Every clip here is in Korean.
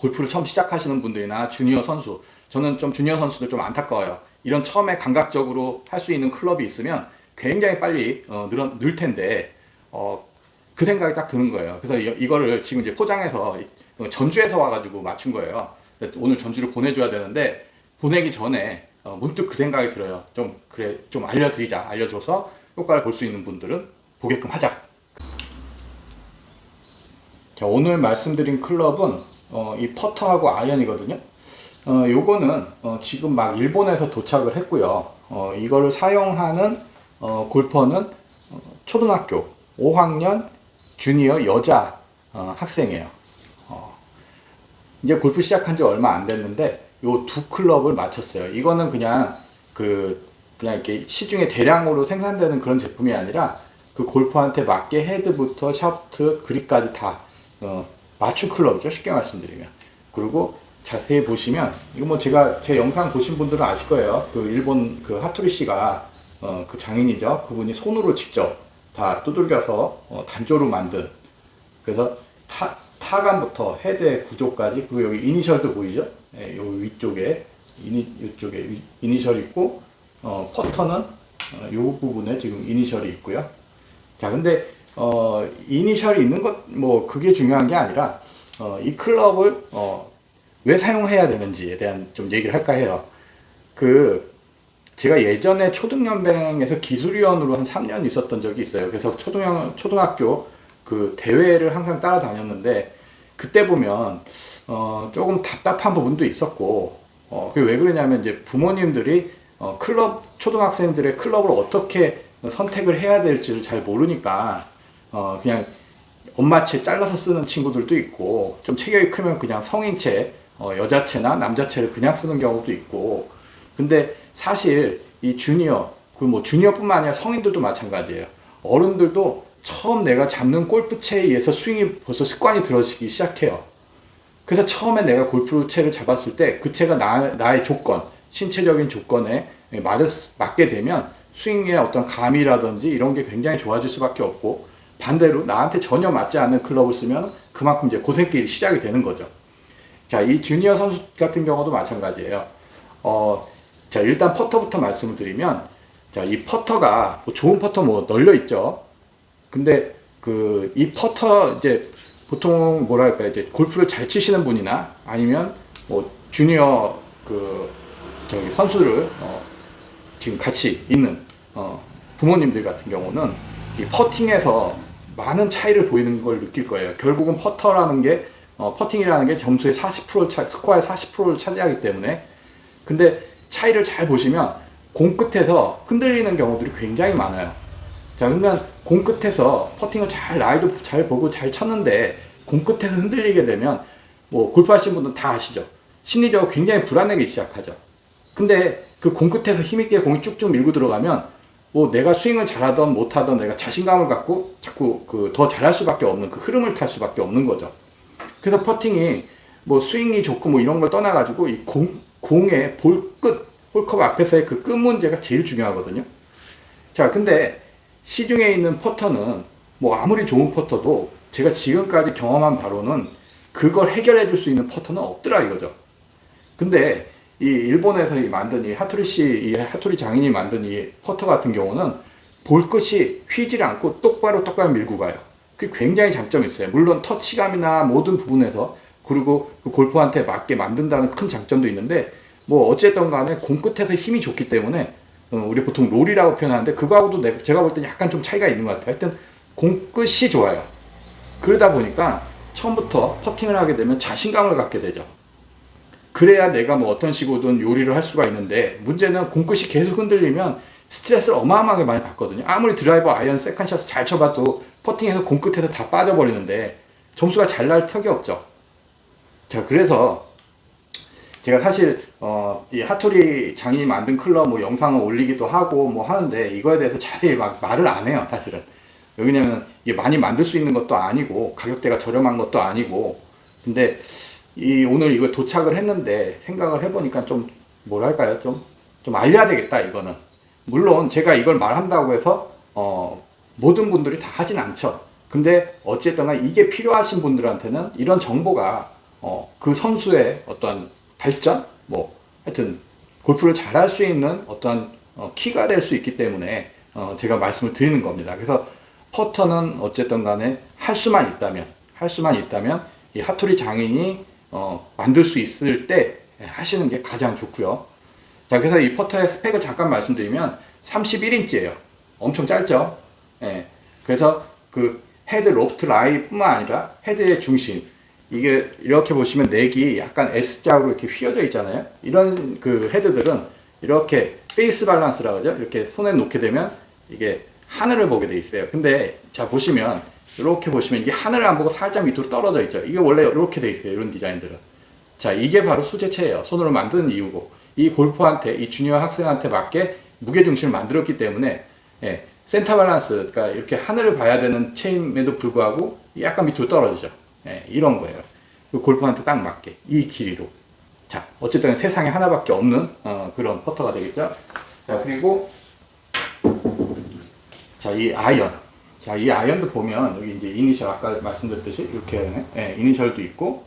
골프를 처음 시작하시는 분들이나 주니어 선수, 저는 좀 주니어 선수들 좀 안타까워요. 이런 처음에 감각적으로 할 수 있는 클럽이 있으면 굉장히 빨리 늘 텐데 그 생각이 딱 드는 거예요. 그래서 이거를 지금 이제 포장해서 전주에서 와가지고 맞춘 거예요. 오늘 전주를 보내줘야 되는데 보내기 전에 문득 그 생각이 들어요. 좀 그래 좀 알려드리자, 알려줘서 효과를 볼 수 있는 분들은 보게끔 하자. 자, 오늘 말씀드린 클럽은 이 퍼터하고 아이언이거든요. 요거는 지금 막 일본에서 도착을 했고요. 이거를 사용하는 골퍼는 초등학교 5학년 주니어 여자 학생이에요. 이제 골프 시작한 지 얼마 안 됐는데 요 두 클럽을 맞췄어요. 이거는 그냥 그냥 이렇게 시중에 대량으로 생산되는 그런 제품이 아니라 그 골퍼한테 맞게 헤드부터 샤프트, 그립까지 다 맞춤 클럽이죠. 쉽게 말씀드리면. 그리고 자세히 보시면 이거 뭐 제가 제 영상 보신 분들은 아실 거예요. 그 일본 그 하토리 씨가 그 장인이죠. 그분이 손으로 직접 다 두들겨서 단조로 만든, 그래서 타감부터 헤드의 구조까지, 그리고 여기 이니셜도 보이죠? 네, 요 위쪽에 이쪽에 이니셜이 있고 퍼터는 요 부분에 지금 이니셜이 있고요. 자, 근데 이니셜이 있는 것 뭐 그게 중요한 게 아니라 이 클럽을 왜 사용해야 되는지에 대한 좀 얘기를 할까 해요. 제가 예전에 초등연맹에서 기술위원으로 한 3년 있었던 적이 있어요. 그래서 초등학교 그 대회를 항상 따라다녔는데, 그때 보면 조금 답답한 부분도 있었고, 그게 왜 그러냐면 이제 부모님들이 초등학생들의 클럽을 어떻게 선택을 해야 될지를 잘 모르니까 그냥 엄마채 잘라서 쓰는 친구들도 있고, 좀 체격이 크면 그냥 성인채, 여자채나 남자채를 그냥 쓰는 경우도 있고. 근데 사실 이 주니어, 그리고 뭐 주니어뿐만 아니라 성인들도 마찬가지예요. 어른들도 처음 내가 잡는 골프채에 의해서 스윙이 벌써 습관이 들어지기 시작해요. 그래서 처음에 내가 골프채를 잡았을 때 그 채가 나의 조건, 신체적인 조건에 맞게 되면 스윙의 어떤 감이라든지 이런 게 굉장히 좋아질 수밖에 없고, 반대로 나한테 전혀 맞지 않는 클럽을 쓰면 그만큼 이제 고생길이 시작이 되는 거죠. 자, 이 주니어 선수 같은 경우도 마찬가지예요. 자, 일단 퍼터부터 말씀을 드리면, 자, 이 퍼터가 뭐 좋은 퍼터 뭐 널려 있죠. 근데 이 퍼터 이제 보통 뭐랄까 이제 골프를 잘 치시는 분이나 아니면 뭐 주니어 선수를 지금 같이 있는 부모님들 같은 경우는 이 퍼팅에서 많은 차이를 보이는 걸 느낄 거예요. 결국은 퍼팅이라는 게 점수의 40% 스코어의 40%를 차지하기 때문에. 근데 차이를 잘 보시면 공 끝에서 흔들리는 경우들이 굉장히 많아요. 자, 그러면 공 끝에서 퍼팅을 라이도 잘 보고 잘 쳤는데 공 끝에서 흔들리게 되면 뭐 골프 하시는 분들은 다 아시죠? 심리적으로 굉장히 불안하기 시작하죠. 근데 그 공 끝에서 힘있게 공이 쭉쭉 밀고 들어가면 뭐 내가 스윙을 잘하던 못하던 내가 자신감을 갖고 자꾸 더 잘할 수밖에 없는, 그 흐름을 탈 수밖에 없는 거죠. 그래서 퍼팅이 뭐 스윙이 좋고 뭐 이런 걸 떠나가지고 이 공의 홀컵 앞에서의 그 끝 문제가 제일 중요하거든요. 자, 근데 시중에 있는 퍼터는 뭐 아무리 좋은 퍼터도 제가 지금까지 경험한 바로는 그걸 해결해 줄 수 있는 퍼터는 없더라 이거죠. 근데 이 일본에서 만든 이 하토리 장인이 만든 이 퍼터 같은 경우는 볼 끝이 휘질 않고 똑바로 밀고 가요. 그게 굉장히 장점이 있어요. 물론 터치감이나 모든 부분에서, 그리고 그 골퍼한테 맞게 만든다는 큰 장점도 있는데, 뭐 어쨌든 간에 공 끝에서 힘이 좋기 때문에 우리 보통 롤이라고 표현하는데 그거하고도 제가 볼 때 약간 좀 차이가 있는 것 같아요. 하여튼 공 끝이 좋아요. 그러다 보니까 처음부터 퍼팅을 하게 되면 자신감을 갖게 되죠. 그래야 내가 뭐 어떤 식으로든 요리를 할 수가 있는데, 문제는 공 끝이 계속 흔들리면 스트레스를 어마어마하게 많이 받거든요. 아무리 드라이버, 아이언, 세컨샷을 잘 쳐봐도 퍼팅에서 공 끝에서 다 빠져버리는데 점수가 잘 날 턱이 없죠. 자, 그래서 제가 사실 이 하토리 장인이 만든 클럽 뭐 영상을 올리기도 하고 뭐 하는데, 이거에 대해서 자세히 막 말을 안 해요, 사실은. 왜냐면 이게 많이 만들 수 있는 것도 아니고 가격대가 저렴한 것도 아니고. 근데 오늘 이거 도착을 했는데 생각을 해보니까 좀 뭐랄까요, 좀 알려야 되겠다 이거는. 물론 제가 이걸 말한다고 해서 모든 분들이 다 하진 않죠. 근데 어쨌든 이게 필요하신 분들한테는 이런 정보가 그 선수의 어떤 발전, 뭐 하여튼 골프를 잘할 수 있는 어떤 키가 될 수 있기 때문에 제가 말씀을 드리는 겁니다. 그래서 퍼터는 어쨌든 간에 할 수만 있다면 이 하토리 장인이 만들 수 있을 때 하시는 게 가장 좋고요. 자, 그래서 이 퍼터의 스펙을 잠깐 말씀드리면 31인치예요. 엄청 짧죠? 예. 그래서 그 헤드 로프트 라이뿐만 아니라 헤드의 중심, 이게 이렇게 보시면 넥이 약간 S자로 이렇게 휘어져 있잖아요. 이런 그 헤드들은 이렇게 페이스 밸런스라고 하죠. 이렇게 손에 놓게 되면 이게 하늘을 보게 돼 있어요. 근데 자 보시면 이렇게 보시면 이게 하늘을 안 보고 살짝 밑으로 떨어져 있죠. 이게 원래 이렇게 돼 있어요. 이런 디자인들은. 자, 이게 바로 수제체예요. 손으로 만드는 이유고, 이 골퍼한테, 이 주니어 학생한테 맞게 무게 중심을 만들었기 때문에 센터 밸런스, 그러니까 이렇게 하늘을 봐야 되는 체임에도 불구하고 약간 밑으로 떨어지죠. 이런 거예요. 골퍼한테 딱 맞게 이 길이로. 자, 어쨌든 세상에 하나밖에 없는 그런 퍼터가 되겠죠. 자, 그리고 자, 이 아이언. 자, 이 아이언도 보면 여기 이제 이니셜, 아까 말씀드렸듯이 이렇게 이니셜도 있고.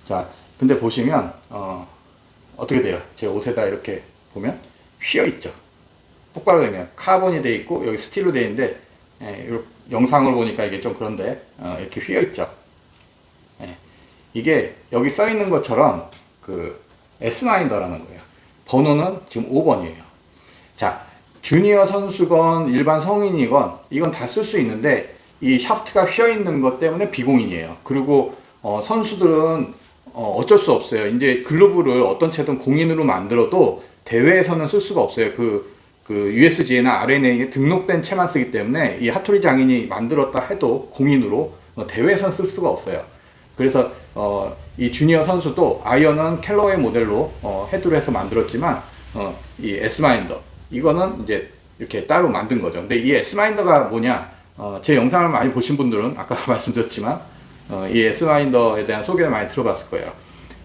자, 근데 보시면 어떻게 돼요? 제 옷에다 이렇게 보면 휘어 있죠. 똑바로 되면 카본이 돼 있고 여기 스틸로 돼 있는데 영상을 보니까 이게 좀 그런데 이렇게 휘어 있죠. 이게 여기 써 있는 것처럼 그 S마인더라는 거예요. 번호는 지금 5번이에요. 자, 주니어 선수건 일반 성인이건 이건 다 쓸 수 있는데 이 샤프트가 휘어 있는 것 때문에 비공인이에요. 그리고 선수들은 어쩔 수 없어요. 이제 글러브를 어떤 채든 공인으로 만들어도 대회에서는 쓸 수가 없어요. 그 USGA나 RNA에 등록된 채만 쓰기 때문에 이 하토리 장인이 만들었다 해도 공인으로 대회에서는 쓸 수가 없어요. 그래서 이 주니어 선수도 아이언은 캘러웨이 모델로 헤드로 해서 만들었지만 이 S마인더 이거는 이제 이렇게 따로 만든 거죠. 근데 이 S마인더가 뭐냐? 제 영상을 많이 보신 분들은 아까 말씀드렸지만 이 S마인더에 대한 소개를 많이 들어봤을 거예요.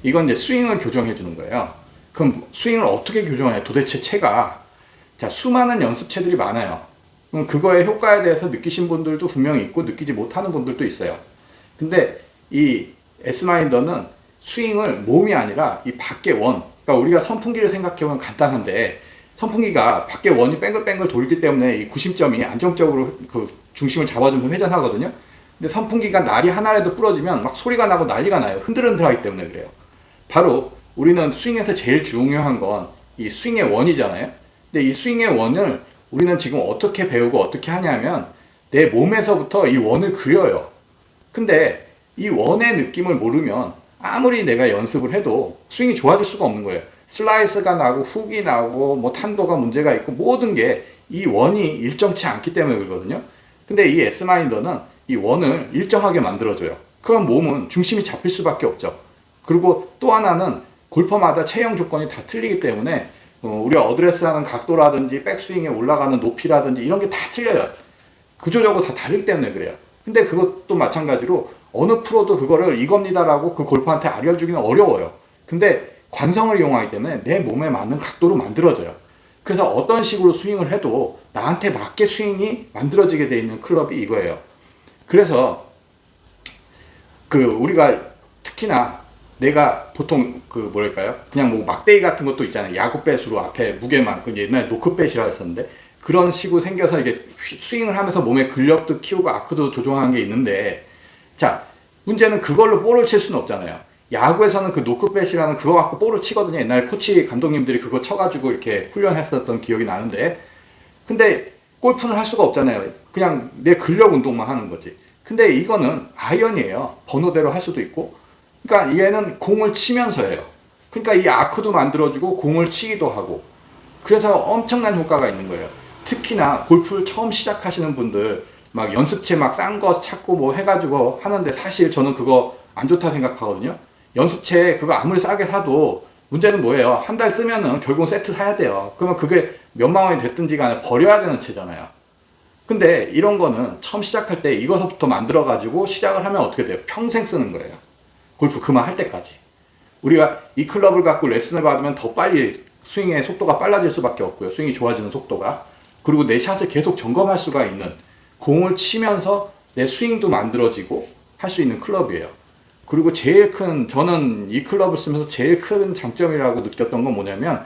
이건 이제 스윙을 교정해 주는 거예요. 그럼 스윙을 어떻게 교정해? 도대체 채가, 자, 수많은 연습체들이 많아요. 그럼 그거의 효과에 대해서 느끼신 분들도 분명히 있고 느끼지 못하는 분들도 있어요. 근데 이 S마인더는 스윙을 몸이 아니라 이 밖의 원, 그러니까 우리가 선풍기를 생각해보면 간단한데 선풍기가 밖의 원이 뱅글뱅글 돌기 때문에 이 구심점이 안정적으로 그 중심을 잡아주면 회전하거든요. 근데 선풍기가 날이 하나라도 부러지면 막 소리가 나고 난리가 나요. 흔들흔들하기 때문에 그래요. 바로 우리는 스윙에서 제일 중요한 건 이 스윙의 원이잖아요. 근데 이 스윙의 원을 우리는 지금 어떻게 배우고 어떻게 하냐면 내 몸에서부터 이 원을 그려요. 근데 이 원의 느낌을 모르면 아무리 내가 연습을 해도 스윙이 좋아질 수가 없는 거예요. 슬라이스가 나고 훅이 나고 뭐 탄도가 문제가 있고 모든 게 이 원이 일정치 않기 때문에 그러거든요. 근데 이 S마인더는 이 원을 일정하게 만들어줘요. 그럼 몸은 중심이 잡힐 수밖에 없죠. 그리고 또 하나는 골퍼마다 체형 조건이 다 틀리기 때문에 우리가 어드레스하는 각도라든지 백스윙에 올라가는 높이라든지 이런 게 다 틀려요. 구조적으로 다 다르기 때문에 그래요. 근데 그것도 마찬가지로 어느 프로도 그거를 이겁니다라고 그 골퍼한테 알려주기는 어려워요. 근데 관성을 이용하기 때문에 내 몸에 맞는 각도로 만들어져요. 그래서 어떤 식으로 스윙을 해도 나한테 맞게 스윙이 만들어지게 돼 있는 클럽이 이거예요. 그래서 우리가 특히나 내가 보통 뭐랄까요? 그냥 뭐 막대기 같은 것도 있잖아요. 야구 배수로 앞에 무게만, 옛날에 노크뱃이라고 했었는데 그런 식으로 생겨서 이게 스윙을 하면서 몸의 근력도 키우고 아크도 조정하는 게 있는데, 자, 문제는 그걸로 볼을 칠 수는 없잖아요. 야구에서는 그 노크뱃이라는 그거 갖고 볼을 치거든요. 옛날에 코치 감독님들이 그거 쳐가지고 이렇게 훈련했었던 기억이 나는데, 근데 골프는 할 수가 없잖아요. 그냥 내 근력 운동만 하는 거지. 근데 이거는 아이언이에요. 번호대로 할 수도 있고. 그러니까 얘는 공을 치면서 해요. 그러니까 이 아크도 만들어주고 공을 치기도 하고. 그래서 엄청난 효과가 있는 거예요. 특히나 골프를 처음 시작하시는 분들 막 연습체 막 싼 거 찾고 뭐 해가지고 하는데 사실 저는 그거 안 좋다 생각하거든요. 연습체 그거 아무리 싸게 사도 문제는 뭐예요? 한 달 쓰면은 결국은 세트 사야 돼요. 그러면 그게 몇만 원이 됐든지 간에 버려야 되는 채잖아요. 근데 이런 거는 처음 시작할 때 이거서부터 만들어 가지고 시작을 하면 어떻게 돼요? 평생 쓰는 거예요. 골프 그만할 때까지. 우리가 이 클럽을 갖고 레슨을 받으면 더 빨리 스윙의 속도가 빨라질 수밖에 없고요. 스윙이 좋아지는 속도가. 그리고 내 샷을 계속 점검할 수가 있는, 공을 치면서 내 스윙도 만들어지고 할 수 있는 클럽이에요. 그리고 저는 이 클럽을 쓰면서 제일 큰 장점이라고 느꼈던 건 뭐냐면,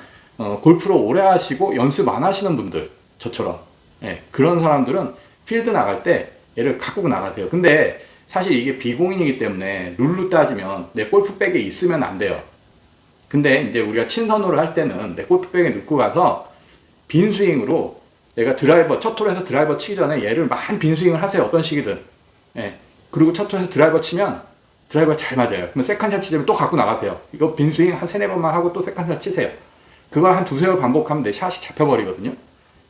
골프를 오래 하시고 연습 안 하시는 분들, 저처럼. 예, 그런 사람들은 필드 나갈 때 얘를 갖고 나가세요. 근데 사실 이게 비공인이기 때문에 룰로 따지면 내 골프백에 있으면 안 돼요. 근데 이제 우리가 친선호를 할 때는 내 골프백에 넣고 가서 빈 스윙으로 내가 첫 홀에서 드라이버 치기 전에 얘를 많이 빈 스윙을 하세요. 어떤 식이든. 예. 그리고 첫 홀에서 드라이버 치면 드라이버가 잘 맞아요. 그러면 세컨샷 치자면 또 갖고 나가세요. 이거 빈 스윙 한 3-4번만 하고 또 세컨샷 치세요. 그거 한 2-3번 반복하면 내 샷이 잡혀버리거든요.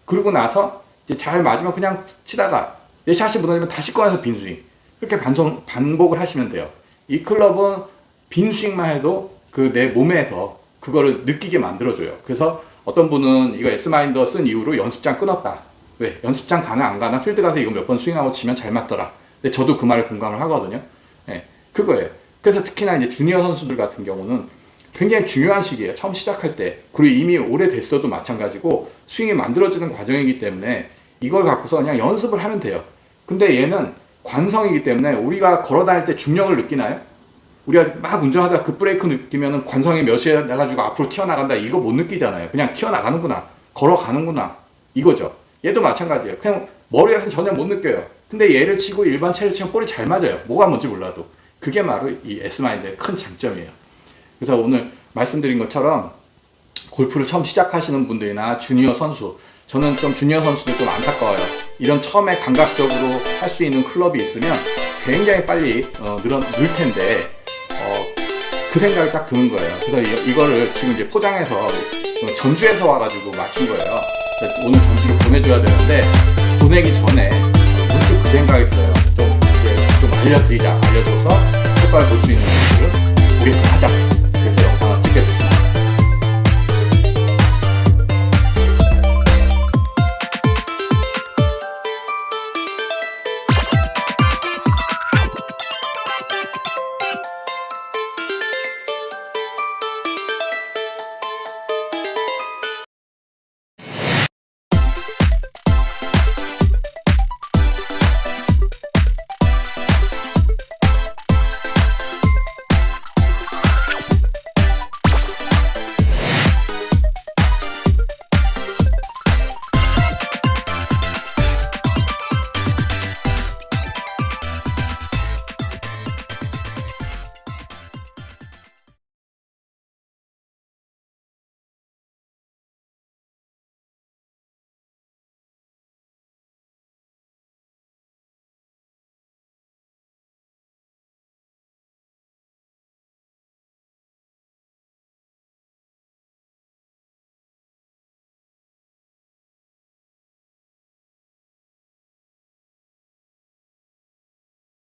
그러고 나서 이제 잘 맞으면 그냥 치다가 내 샷이 무너지면 다시 꺼내서 빈 스윙. 그렇게 반복을 하시면 돼요. 이 클럽은 빈 스윙만 해도 그 내 몸에서 그거를 느끼게 만들어줘요. 그래서 어떤 분은 이거 S마인더 쓴 이후로 연습장 끊었다. 왜? 연습장 가나 안 가나 필드 가서 이거 몇 번 스윙하고 치면 잘 맞더라. 근데 저도 그 말에 공감을 하거든요. 네, 그거예요. 그래서 특히나 이제 주니어 선수들 같은 경우는 굉장히 중요한 시기예요. 처음 시작할 때. 그리고 이미 오래됐어도 마찬가지고 스윙이 만들어지는 과정이기 때문에 이걸 갖고서 그냥 연습을 하면 돼요. 근데 얘는 관성이기 때문에 우리가 걸어 다닐 때 중력을 느끼나요? 우리가 막 운전하다가 급 브레이크 느끼면은 관성이 몇시에 나가지고 앞으로 튀어나간다 이거 못 느끼잖아요. 그냥 튀어나가는구나, 걸어가는구나 이거죠. 얘도 마찬가지예요. 그냥 머리에서는 전혀 못 느껴요. 근데 얘를 치고 일반 채를 치면 볼이 잘 맞아요. 뭐가 뭔지 몰라도. 그게 바로 이 S마인드의 큰 장점이에요. 그래서 오늘 말씀드린 것처럼 골프를 처음 시작하시는 분들이나 주니어 선수, 저는 좀 주니어 선수들 좀 안타까워요. 이런 처음에 감각적으로 할 수 있는 클럽이 있으면 굉장히 빨리 늘 텐데 그 생각이 딱 드는 거예요. 그래서 이거를 지금 이제 포장해서 전주에서 와가지고 맞춘 거예요. 오늘 전주를 보내줘야 되는데 보내기 전에 문득 그 생각이 들어요. 좀 알려줘서 효과를 볼 수 있는 것들을